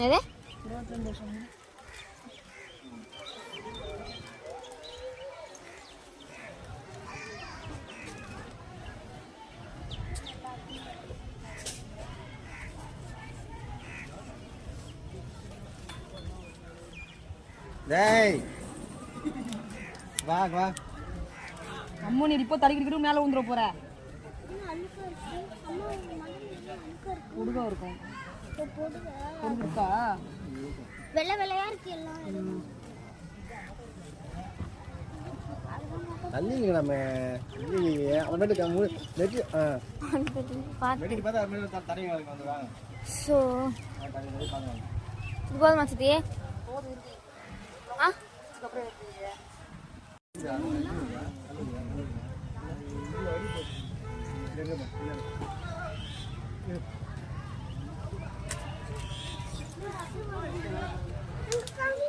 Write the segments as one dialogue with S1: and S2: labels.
S1: எது
S2: 22 வருஷம்
S3: டேய் வா வா
S2: அம்மா நீ இப்போ தடிக்கிட்டு மேலே ஊந்துற போற பொடுகா இருக்கும் பொடுகு இருக்கா
S1: வெள்ளை வெள்ளையா இருக்கு எல்லாம்
S3: தள்ளிங்க நம்ம அவன் நெட்டி
S1: பார்த்து
S3: பார்த்தா தடைங்க வந்துடுவாங்க
S1: ஸோ இது போதுமா சித்தி ஆ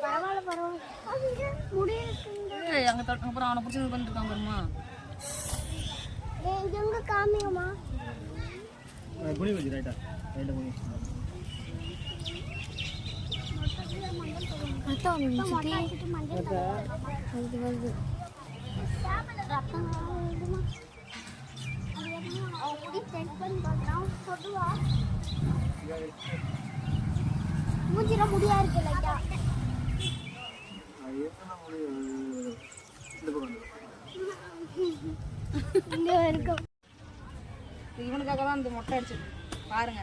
S1: பரவாயில்ல பரவாயில்ல முடியல
S2: அங்கே அப்புறம் அவனை பிடிச்சி பண்ணிட்டு இருக்கான் பாருமா
S1: எங்க காமிங்கம்மா
S3: குனி வச்சு ரைட்டா ரைட்டா குனி
S1: அதான் சித்தி வருது மூஞ்சில முடியா இருக்கு லைட்டா இங்க இருக்கு
S2: இவனுக்காக தான் இந்த மொட்டை அடிச்சு பாருங்க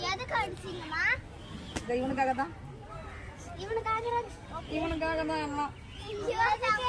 S1: எதுக்கு அடிச்சீங்கம்மா
S2: இவனுக்காக தான்
S1: இவனுக்காக
S2: இவனுக்காக தான் எல்லாம்
S1: இவனுக்காக